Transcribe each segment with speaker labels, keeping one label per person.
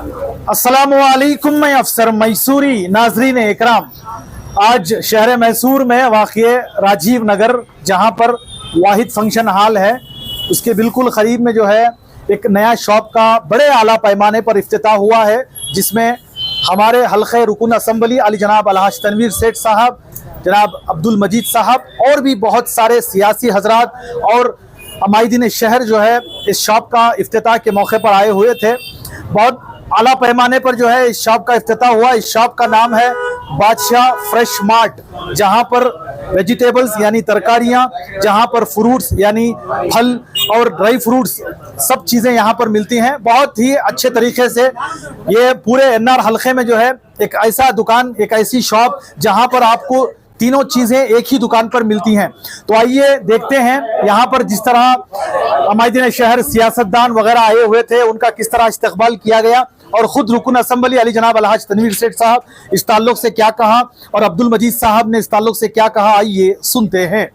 Speaker 1: अस्सलामुअलैकुम, मैं अफसर मैसूरी। नाजरीन इकराम, आज शहर मैसूर में वाक़िए राजीव नगर, जहां पर वाहिद फंक्शन हॉल है, उसके बिल्कुल करीब में जो है एक नया शॉप का बड़े आला पैमाने पर इफ्तिताह हुआ है, जिसमें हमारे हल्क़े रुकन असम्बली अली जनाब अलहाज तनवीर सेठ साहब, जनाब अब्दुल मजीद साहब और भी बहुत सारे सियासी हजरात और अमायदीन शहर जो है इस शॉप का इफ्तिताह के मौके पर आए हुए थे। बहुत आला पैमाने पर जो है इस शॉप का इफ्तिताह हुआ। इस शॉप का नाम है बादशाह फ्रेश मार्ट, जहां पर वेजिटेबल्स यानी तरकारियां, जहां पर फ्रूट्स यानी फल और ड्राई फ्रूट्स, सब चीज़ें यहां पर मिलती हैं। बहुत ही अच्छे तरीके से ये पूरे एनआर हल्के में जो है एक ऐसा दुकान, एक ऐसी शॉप जहां पर आपको तीनों चीज़ें एक ही दुकान पर मिलती हैं। तो आइए देखते हैं यहाँ पर जिस तरह अमायदीन शहर, सियासतदान वगैरह आए हुए थे, उनका किस तरह इस्तकबाल किया गया और ख़ुद रुकन असम्बली अली जनाब अलहाज तनवीर सेठ साहब इस ताल्लुक़ से क्या कहा और अब्दुल मजीद साहब ने इस ताल्लुक़ से क्या कहा। आइए सुनते हैं।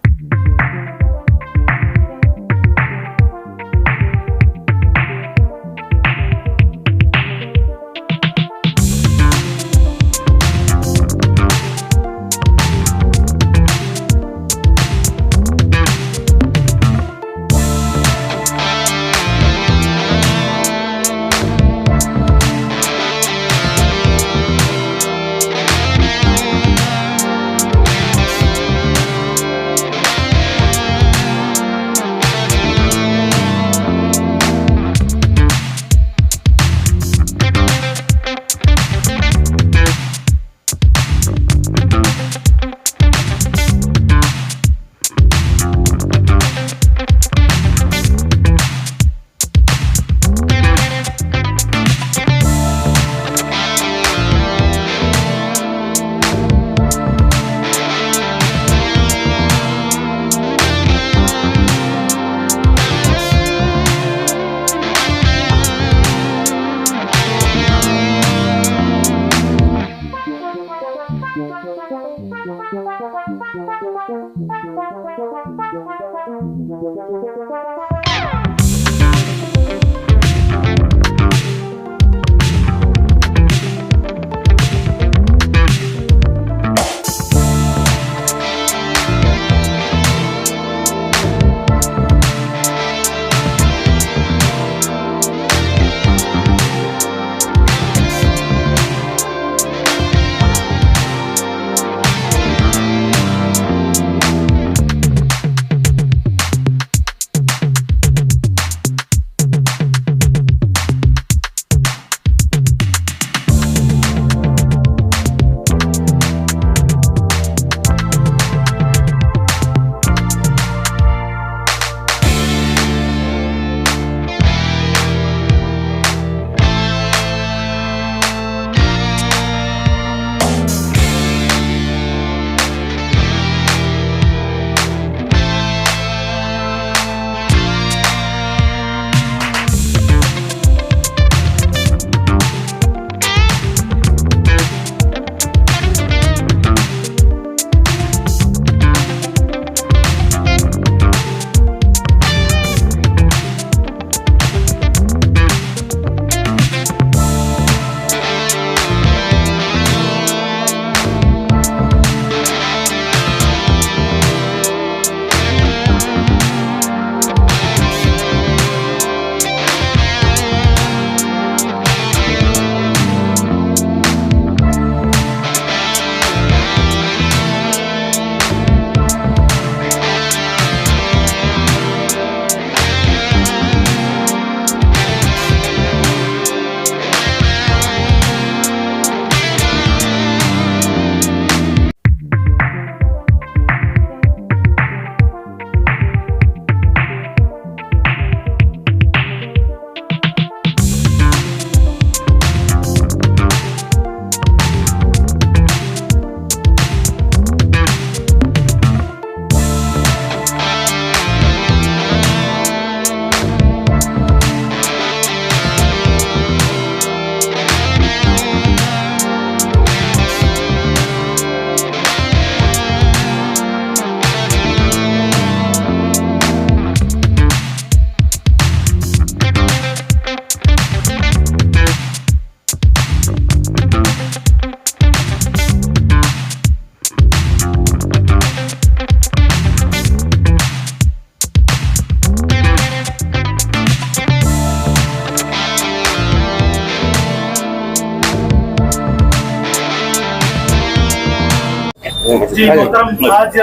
Speaker 1: जी मोहतरम, आज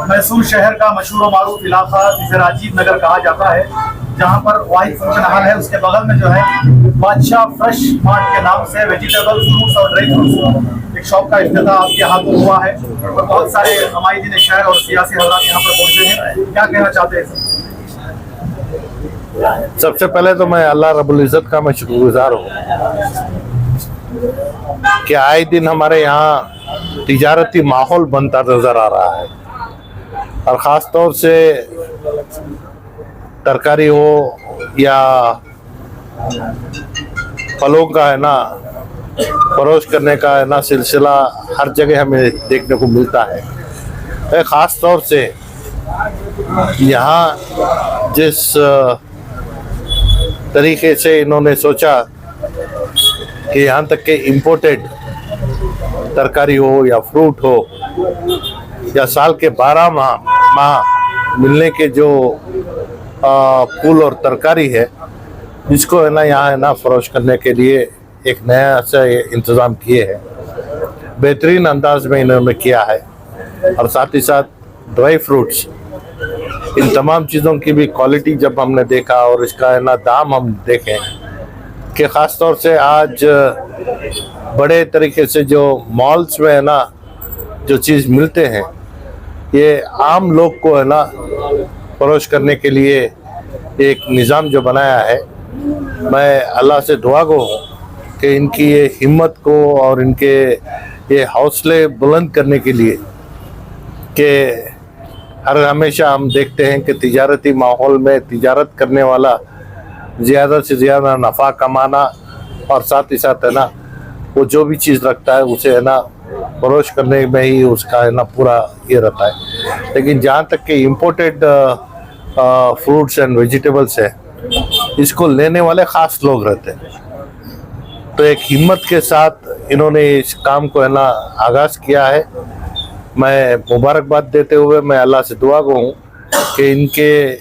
Speaker 1: मैसूर शहर का मशहूर व मारूफ इलाका जिसे राजीव नगर कहा जाता है, जहां पर वाहिद फंक्शन हॉल है, उसके बगल में जो है बादशाह फ्रेश मार्ट के नाम से वेजिटेबल, फ्रूट्स और ड्राई फ्रूट्स एक शॉप का इफ्तिताह आपके हाथों हुआ है और बहुत सारे हमायदीन शहर और सियासी हजरात यहाँ पर पहुंचे हैं। क्या कहना चाहते हैं सर?
Speaker 2: सबसे पहले तो मैं अल्लाह रब्बुल इज़्ज़त का मैं शुक्रगुजार हूँ कि आए दिन हमारे यहाँ तिजारती माहौल बनता नजर आ रहा है, और ख़ास तौर से तरकारी हो या फलों का है ना फरोश करने का है ना सिलसिला हर जगह हमें देखने को मिलता है। ख़ास तौर से यहाँ जिस तरीके से इन्होंने सोचा कि यहाँ तक के इम्पोर्टेड तरकारी हो या फ्रूट हो या साल के 12 माह मिलने के जो फूल और तरकारी है, जिसको है ना यहाँ है ना फरोश करने के लिए एक नया सा इंतज़ाम किए हैं, बेहतरीन अंदाज में इन्होंने किया है। और साथ ही साथ ड्राई फ्रूट्स, इन तमाम चीज़ों की भी क्वालिटी जब हमने देखा और इसका है ना दाम हम देखें कि ख़ास तौर से आज बड़े तरीके से जो मॉल्स में है ना जो चीज़ मिलते हैं, ये आम लोग को है ना फरोश करने के लिए एक निज़ाम जो बनाया है, मैं अल्लाह से दुआ गो हूँ कि इनकी ये हिम्मत को और इनके ये हौसले बुलंद करने के लिए कि हर हमेशा हम देखते हैं कि तिजारती माहौल में तिजारत करने वाला ज़्यादा से ज़्यादा नफ़ा कमाना और साथ ही साथ है ना वो जो भी चीज़ रखता है उसे है ना फरोश करने में ही उसका है ना पूरा ये रहता है। लेकिन जहाँ तक कि इम्पोर्टेड फ्रूट्स एंड वेजिटेबल्स है, इसको लेने वाले ख़ास लोग रहते हैं। तो एक हिम्मत के साथ इन्होंने इस काम को है ना आगाज़ किया है। मैं मुबारकबाद देते हुए मैं अल्लाह से दुआ गो हूँ कि इनके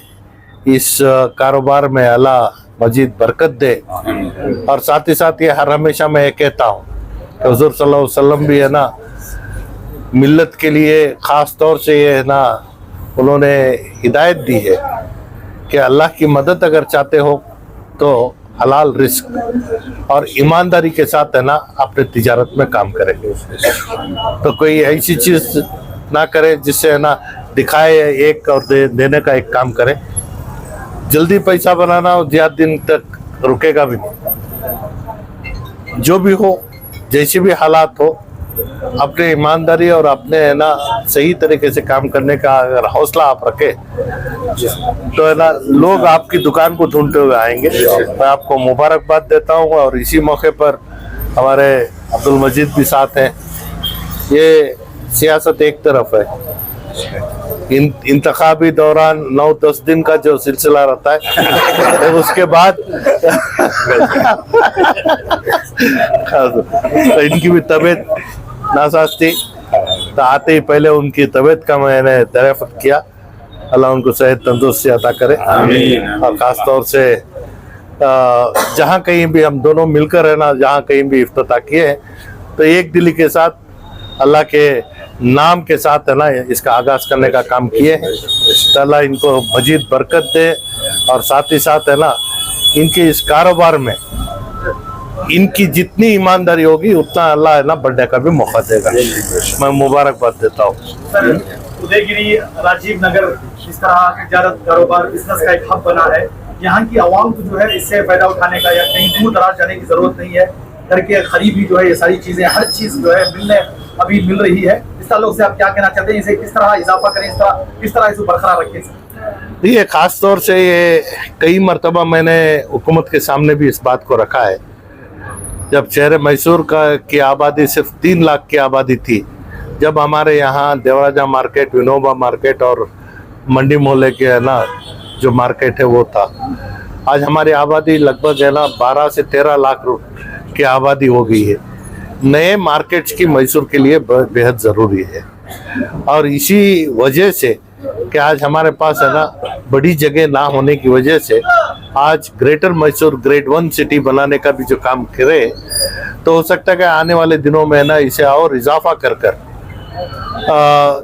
Speaker 2: इस कारोबार में अल्लाह मजीद बरकत दे। और साथ ही साथ ये हर हमेशा मैं ये कहता हूँ कि हुज़ूर सल्लल्लाहु अलैहि वसल्लम भी है ना मिल्लत के लिए ख़ास तौर से ये है ना उन्होंने हिदायत दी है कि अल्लाह की मदद अगर चाहते हो तो हलाल रिस्क और ईमानदारी के साथ है ना अपने तिजारत में काम करेंगे। तो कोई ऐसी चीज़ ना करे जिससे है ना दिखाए एक और देने का एक काम करे। जल्दी पैसा बनाना और ज़्यादा दिन तक रुकेगा भी नहीं। जो भी हो, जैसी भी हालात हो, अपने ईमानदारी और अपने है ना सही तरीके से काम करने का अगर हौसला आप रखें तो है ना लोग आपकी दुकान को ढूंढते हुए आएंगे। मैं आपको मुबारकबाद देता हूँ। और इसी मौके पर हमारे अब्दुल मजीद भी साथ हैं। ये सियासत एक तरफ है, इंतखाबी दौरान 9-10 दिन का जो सिलसिला रहता है उसके बाद तो इनकी भी तबीयत नासाज थी, तो आते ही पहले उनकी तबीयत का मैंने दरियाफ्त किया। अल्लाह उनको सेहत तंदुरुस्ती अता करे। और ख़ास तौर से जहाँ कहीं भी हम दोनों मिलकर है ना जहाँ कहीं भी इफ्तिताह किए हैं तो एक दिली के साथ अल्लाह के नाम के साथ है ना इसका आगाज़ करने का काम किए हैं। तो अल्लाह इनको मजीद बरकत दे और साथ ही साथ है ना इनके इस कारोबार में इनकी जितनी ईमानदारी होगी उतना अल्लाह है ना बढ़ने का भी मौका देगा। मैं मुबारकबाद देता हूँ।
Speaker 1: सर, उदयगिरी राजीव नगर इस तरह तिजारत कारोबार बिजनेस का एक हब बना है। यहाँ की आवाम को जो है इससे फायदा उठाने का या कहीं दूर दराज जाने की जरूरत नहीं है। घर के करीब ही जो है ये सारी चीजें हर चीज जो है अभी मिल रही है। इस ताल्लुक से आप क्या कहना चाहते हैं? इसे किस तरह इजाफा करें, किस तरह इसे बरकरार रखें?
Speaker 2: ये खास तौर से ये कई मरतबा मैंने हुकूमत के सामने भी इस बात को रखा है। जब शहर मैसूर की आबादी सिर्फ 3 लाख की आबादी थी, जब हमारे यहाँ देवराजा मार्केट, विनोबा मार्केट और मंडी मोहल्ले के है ना जो मार्केट है वो था, आज हमारी आबादी लगभग है ना 12 से 13 लाख की आबादी हो गई है। नए मार्केट्स की मैसूर के लिए बेहद ज़रूरी है। और इसी वजह से कि आज हमारे पास है ना बड़ी जगह ना होने की वजह से आज ग्रेटर मैसूर ग्रेड 1 सिटी बनाने का भी जो काम करे तो हो सकता है कि आने वाले दिनों में ना इसे और इजाफा कर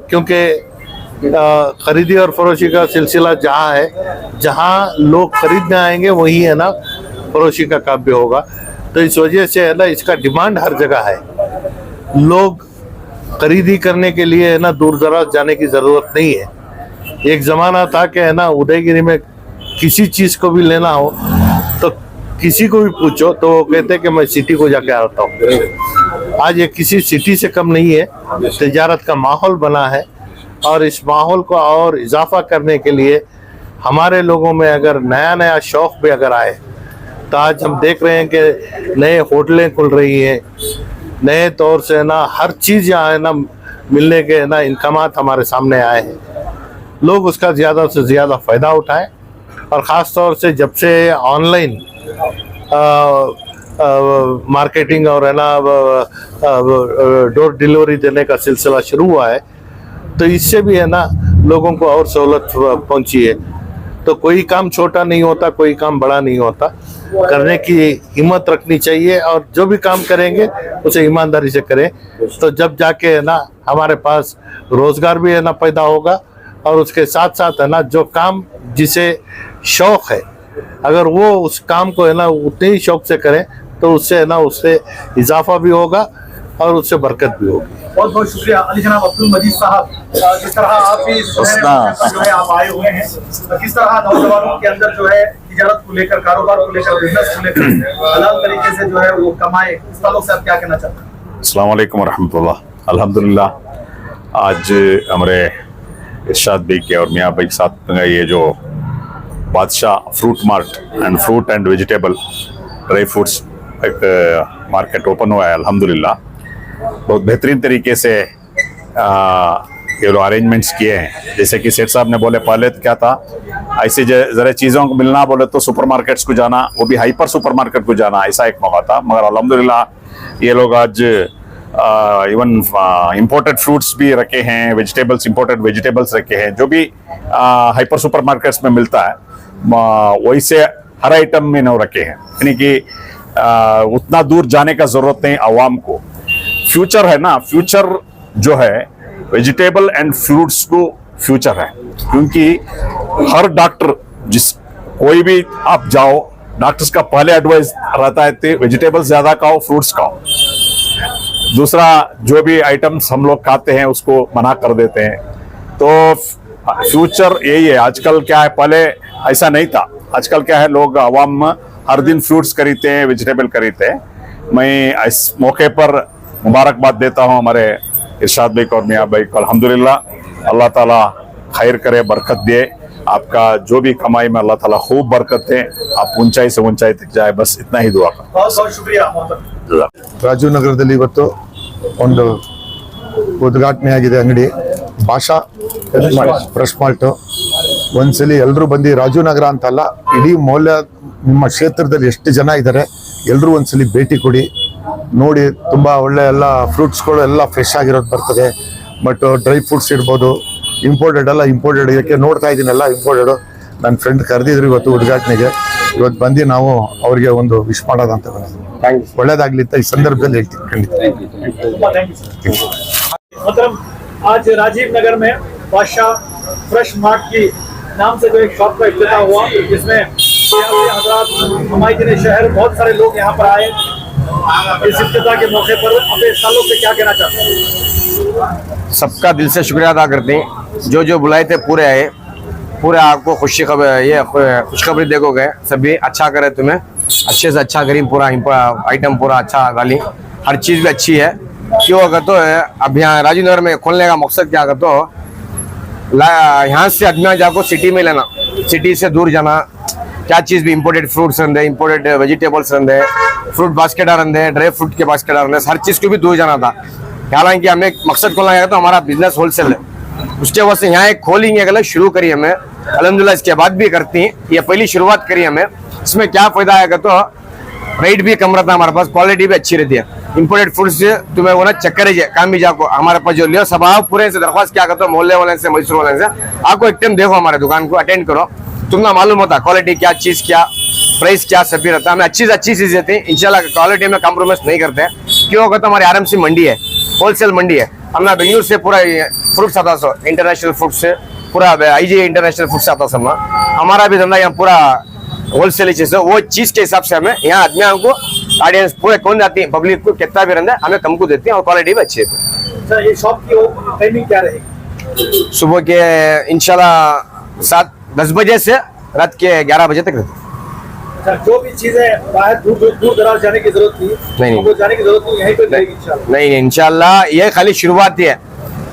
Speaker 2: क्योंकि खरीदी और फरोशी का सिलसिला जहाँ है, जहाँ लोग खरीदने आएंगे वही है ना फरोशी का काम भी होगा। तो इस वजह से है ना इसका डिमांड हर जगह है। लोग खरीदी करने के लिए है ना दूर दराज जाने की ज़रूरत नहीं है। एक ज़माना था कि है ना उदयगिरी में किसी चीज़ को भी लेना हो तो किसी को भी पूछो तो वो कहते कि मैं सिटी को जाके आता हूँ। आज ये किसी सिटी से कम नहीं है। तिजारत का माहौल बना है और इस माहौल को और इजाफा करने के लिए हमारे लोगों में अगर नया नया शौक़ भी अगर आए तो आज हम देख रहे हैं कि नए होटलें खुल रही हैं, नए तौर से ना हर चीज़ यहाँ है ना मिलने के ना इनकामात हमारे सामने आए हैं। लोग उसका ज़्यादा से ज़्यादा फ़ायदा उठाएं और ख़ास तौर से जब से ऑनलाइन मार्केटिंग और है ना डोर डिलीवरी देने का सिलसिला शुरू हुआ है तो इससे भी है ना लोगों को और सहूलत पहुंची है। तो कोई काम छोटा नहीं होता, कोई काम बड़ा नहीं होता। करने की हिम्मत रखनी चाहिए और जो भी काम करेंगे उसे ईमानदारी से करें तो जब जाके है ना हमारे पास रोज़गार भी है ना पैदा होगा और उसके साथ साथ है ना जो काम जिसे शौक़ है अगर वो उस काम को है ना उतने ही शौक़ से करें तो उससे है ना उससे इजाफा भी होगा और उससे बरकत भी होगी।
Speaker 1: बहुत बहुत शुक्रिया अली जनाब अब्दुल मजीद साहब। जिस तरह आप भी जो है आप आए हुए हैं, किस तरह नौजवानों के अंदर जो है तिजारत को लेकर, कारोबार को लेकर, बिजनेस को लेकर हलाल तरीके से जो है वो कमाए, इस ताल्लुक से आप क्या कहना चाहते हैं?
Speaker 3: अस्सलाम वालेकुम रहमतुल्लाह। अल्हम्दुलिल्लाह आज हमारे इरशाद भाई के और मियाँ भाई के साथ ये जो बादशाह fruit mart and vegetable dry fruits एक मार्केट ओपन हुआ है। अल्हम्दुलिल्लाह बहुत बेहतरीन तरीके से ये लोग अरेंजमेंट्स किए हैं। जैसे कि सेठ साहब ने बोले पहले क्या था ऐसे ज़रा चीज़ों को मिलना बोले तो सुपरमार्केट्स को जाना, वो भी हाइपर सुपरमार्केट को जाना, ऐसा एक मौका था। मगर अल्हम्दुलिल्लाह ये लोग आज इवन इंपोर्टेड फ्रूट्स भी रखे हैं, इंपोर्टेड वेजिटेबल्स रखे हैं जो भी हाइपर सुपरमार्केट्स में मिलता है वैसे हर आइटम में न रखे हैं। यानी कि उतना दूर जाने का जरूरत नहीं आवाम को। फ्यूचर है ना, फ्यूचर जो है वेजिटेबल एंड फ्रूट्स को फ्यूचर है, क्योंकि हर डॉक्टर कोई भी आप जाओ डॉक्टर्स का पहले एडवाइस रहता है वेजिटेबल्स ज्यादा खाओ, फ्रूट्स खाओ। दूसरा जो भी आइटम्स हम लोग खाते हैं उसको मना कर देते हैं। तो फ्यूचर यही है। आजकल क्या है, पहले ऐसा नहीं था। आजकल क्या है, लोग आवाम हर दिन फ्रूट्स खरीदते हैं, वेजिटेबल खरीदते हैं। मैं इस मौके पर मुबारकबाद देता हूं हमारे इरशाद भाई को और मियाँ भाई को। अल्हम्दुलिल्लाह अल्लाह ताला खैर करे, बरकत दे। आपका जो भी कमाई में अल्लाह ताला खूब बरकत दे, आप ऊंचाई से ऊंचाई तक जाए, बस इतना ही दुआ का।
Speaker 1: बहुत बहुत शुक्रिया।
Speaker 4: ರಾಜೀವ್ ನಗರದಲ್ಲಿ ಇವತ್ತು ಒಂದು ಉದ್ಘಾಟನೆ ಆಗಿದೆ ಅಂಗಡಿ ಭಾಷಾ ಫ್ರೆಶ್ ಮಾಲ್ಟ್. ಒಂದ್ಸಲಿ ಎಲ್ಲರೂ ಬಂದು ರಾಜೀವ್ ನಗರ ಅಂತಲ್ಲ, ಇಡೀ ಮೌಲ್ಯ ನಿಮ್ಮ ಕ್ಷೇತ್ರದಲ್ಲಿ ಎಷ್ಟು ಜನ ಇದ್ದಾರೆ ಎಲ್ಲರೂ ಒಂದ್ಸಲಿ ಭೇಟಿ ಕೊಡಿ, ನೋಡಿ. ತುಂಬ ಒಳ್ಳೆ ಎಲ್ಲ ಫ್ರೂಟ್ಸ್ಗಳು ಎಲ್ಲ ಫ್ರೆಶ್ ಆಗಿರೋದು ಬರ್ತದೆ. ಬಟ್ ಡ್ರೈ ಫ್ರೂಟ್ಸ್ ಇರ್ಬೋದು, ಇಂಪೋರ್ಟೆಡ್ ಎಲ್ಲ ಇಂಪೋರ್ಟೆಡ್ ಇದಕ್ಕೆ ನೋಡ್ತಾ ಇದ್ದೀನಿ ಎಲ್ಲ ಇಂಪೋರ್ಟೆಡು. ನನ್ನ ಫ್ರೆಂಡ್ ಕರೆದಿದ್ರು ಇವತ್ತು ಉದ್ಘಾಟನೆಗೆ, ಇವತ್ತು ಬಂದು ನಾವು ಅವರಿಗೆ ಒಂದು ವಿಶ್ ಮಾಡೋದಂತ ಒಳ್ಳೇದಾಗ್ಲಿ ಅಂತ ಈ ಸಂದರ್ಭದಲ್ಲಿ ಹೇಳ್ತೀನಿ. ಖಂಡಿತ
Speaker 1: मतलब आज राजीव नगर में बादशाह फ्रेश मार्ट की नाम से जो एक शॉप का इफ्तिताह हुआ, जिसमें हमारे शहर बहुत सारे लोग यहाँ पर आए। इस इफ्तिताह के मौके पर अपने सालों से क्या कहना चाहते हैं?
Speaker 5: सबका दिल से शुक्रिया अदा करते हैं, जो जो बुलाए थे पूरे आए, पूरे आपको खुशखबरी देखोगे। सभी अच्छा करे, तुम्हें अच्छे से अच्छा करीम, पूरा आइटम पूरा अच्छा डाली, हर चीज़ भी अच्छी है। क्यों अगर तो अब यहाँ राजीव नगर में खोलने का मकसद क्या अगर तो यहाँ से अजमेर जाको सिटी में लेना, सिटी से दूर जाना, क्या चीज़ भी इंपोर्टेड फ्रूट्स रहते, इंपोर्टेड वेजिटेबल्स रहते, फ्रूट बास्केट रहते, ड्राई फ्रूट के बास्केट रहते, हर चीज़ को भी दूर जाना था। हालांकि हमें मकसद खोलना है तो हमारा बिजनेस होलसेल है, उसके वजह से यहाँ एक खोलेंगे अगर शुरू करी हमें। अल्हम्दुलिल्लाह इसके बाद भी करती हैं, ये पहली शुरुआत करी हमें। इसमें क्या फायदा आएगा तो रेट भी कम रहता है हमारे पास, क्वालिटी भी अच्छी रहती है। इंपोर्टेड फूड्स से तुम्हें वो ना चक्कर है काम भी जाको हमारे पास जो लियो सब आप पूरे से दरख्वास्त क्या करते हो, मोहल्ले वाले से, मैसूर वाले से आपको एक टाइम देखो, हमारे दुकान को अटेंड करो, तुम्हें मालूम होता क्वालिटी क्या, चीज़ क्या, प्राइस क्या, सभी रहता है। हमें अच्छी से अच्छी चीज़ देते हैं इंशाल्लाह, क्वालिटी में कॉम्प्रोमाइज नहीं करते हैं। क्यों होगा तो हमारी आराम से मंडी है, होलसेल मंडी है। हमने बेंगलुरु से पूरा फ्रूट्स आता सो इंटरनेशनल फ्रूट से पूरा आईजी इंटरनेशनल फ्रूट से आता सो हमारा भी धंधा यहाँ पूरा होलसेल चीज है। वो चीज के हिसाब से हमें यहाँ आदमी हमको ऑडियंस पूरे कौन जाती है पब्लिक को कितना भी रहता है हमें कम को देते हैं और क्वालिटी भी अच्छी है।
Speaker 1: अच्छा, ये शॉप की टाइमिंग क्या रहेगी?
Speaker 5: सुबह के इंशाल्लाह 7-10 बजे से रात के 11 बजे तक रहते हैं।
Speaker 1: अच्छा, जो भी चीजें बाहर दूर दराज जाने की जरूरत थी,
Speaker 5: नहीं।
Speaker 1: वो जाने की जरूरत नहीं, यहीं पे रहेगी इंशाल्लाह।
Speaker 5: नहीं इंशाल्लाह ये खाली शुरुआत ही है।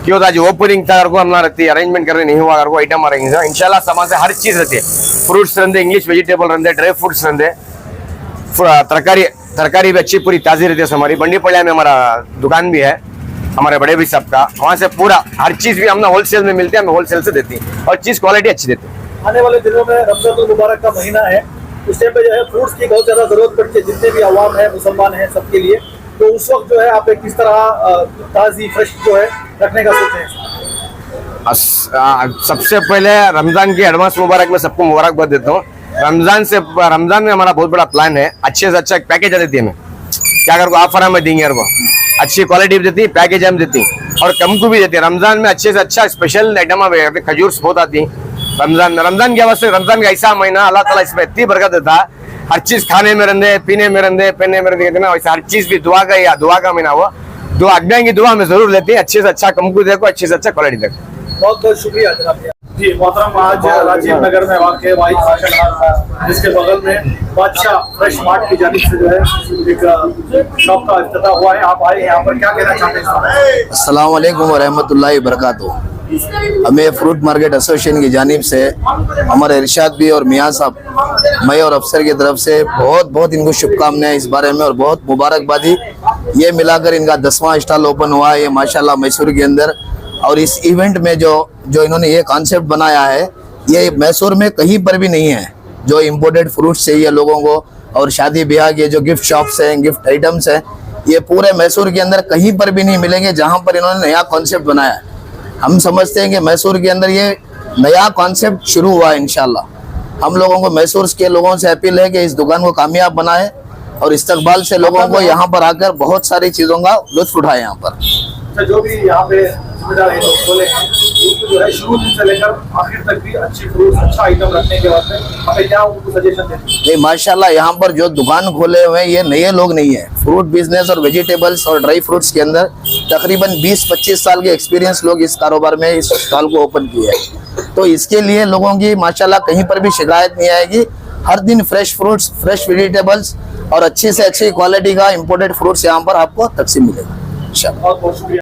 Speaker 5: क्यों आज ओपनिंग था को हम रहती है अरेंजमेंट करने नहीं हुआ को आइटम आ रही है इंशाल्लाह सामान से हर चीज रहती है। फ्रूट्स रहते, इंग्लिश वेजिटेबल रहते, ड्राई फ्रूट्स रहते, तरकारी भी अच्छी पूरी ताजी रहती है। हमारी बंडी पड़िया में हमारा दुकान भी है हमारे बड़े भी साहब का, वहाँ से पूरा हर चीज भी हमने होलसेल में मिलती है, हमें होलसेल से देती है और चीज क्वालिटी अच्छी देती है।
Speaker 1: आने वाले दिनों में रमजानुल मुबारक का महीना है, उस टाइम पे जो है फ्रूट्स की बहुत ज्यादा जरूरत पड़ती है, जितने भी अवाम है मुसलमान हैं सबके लिए। तो उस वक्त जो है आप एक किस तरह ताजी फ्रेश जो है रखने का सोचें?
Speaker 5: सबसे पहले रमजान की एडवांस मुबारक में सबको मुबारकबाद देता हूँ। रमजान में हमारा बहुत बड़ा प्लान है, अच्छे से अच्छा एक पैकेज देती है हमें क्या कर को ऑफर में देंगे को अच्छी क्वालिटी भी देती है, पैकेज हम देती और कम को भी देती है। रमजान में अच्छे से अच्छा स्पेशल आइटम खजूर बहुत आती रमजान में। रमजान की वजह से रमजान का ऐसा महीना अल्लाह ताला इसमें इतनी बरकत देता है, हर चीज खाने में रहते, पीने में रहते, पहनने में रहते ना, वैसे हर चीज भी दुआ का महीना हुआ। दुआ अज्ञान की दुआ हमें जरूर लेती है, अच्छे से अच्छा कम को देखो, अच्छे से अच्छा क्वालिटी देखो।
Speaker 1: बहुत बहुत शुक्रिया जनाब। जी मोहतरम, आज राजीव नगर में वाक़ वाहिद फंक्शन हॉल था, जिसके बगल में बादशाह फ्रेश मार्ट की जानिब से जो है एक शॉप का इफ्तिताह हुआ है। आप आए यहाँ पर, क्या कहना चाहते हैं?
Speaker 6: अस्सलाम वालेकुम व रहमतुल्लाहि व बरकातुहू। हमें फ्रूट मार्केट एसोसिएशन की जानिब से हमारे इरशाद भी और मियाँ साहब, मैं और अफसर की तरफ से बहुत बहुत इनको शुभकामनाएं इस बारे में और बहुत मुबारकबादी। ये मिलाकर इनका 10वां स्टॉल ओपन हुआ है ये माशाल्लाह मैसूर के अंदर। और इस इवेंट में जो इन्होंने ये कॉन्सेप्ट बनाया है ये मैसूर में कहीं पर भी नहीं है। जो इम्पोर्टेड फ्रूट्स चाहिए लोगों को और शादी ब्याह के जो गिफ्ट शॉप्स हैं, गिफ्ट आइटम्स हैं, ये पूरे मैसूर के अंदर कहीं पर भी नहीं मिलेंगे जहाँ पर इन्होंने नया कॉन्सेप्ट बनाया है। हम समझते हैं कि मैसूर के अंदर ये नया कॉन्सेप्ट शुरू हुआ है। इंशाल्लाह हम लोगों को मैसूर के लोगों से अपील है कि इस दुकान को कामयाब बनाए और इस्तकबाल से लोगों को यहाँ पर आकर बहुत सारी चीज़ों का लुत्फ उठाए। यहाँ पर
Speaker 1: जो भी यहाँ पे जिम्मेदार है खोले हैं, उनको जो है शुरू से लेकर आखिर तक भी अच्छी फ्रूट्स, अच्छा आइटम रखने के वास्ते हमें क्या उनको सजेशन दें?
Speaker 6: नहीं माशाल्लाह यहाँ पर जो दुकान खोले हुए हैं ये नए लोग नहीं है। फ्रूट बिजनेस और वेजिटेबल्स और ड्राई फ्रूट्स के अंदर तकरीबन 20-25 साल के एक्सपीरियंस लोग इस कारोबार में इस स्टॉल को ओपन किए हैं। तो इसके लिए लोगों की माशाल्लाह कहीं पर भी शिकायत नहीं आएगी। हर दिन फ्रेश फ्रूट्स, फ्रेश वेजिटेबल्स और अच्छी से अच्छी क्वालिटी का इम्पोर्टेड फ्रूट्स यहाँ पर आपको तकसीम मिलेगा इंशाल्लाह।
Speaker 1: बहुत बहुत शुक्रिया।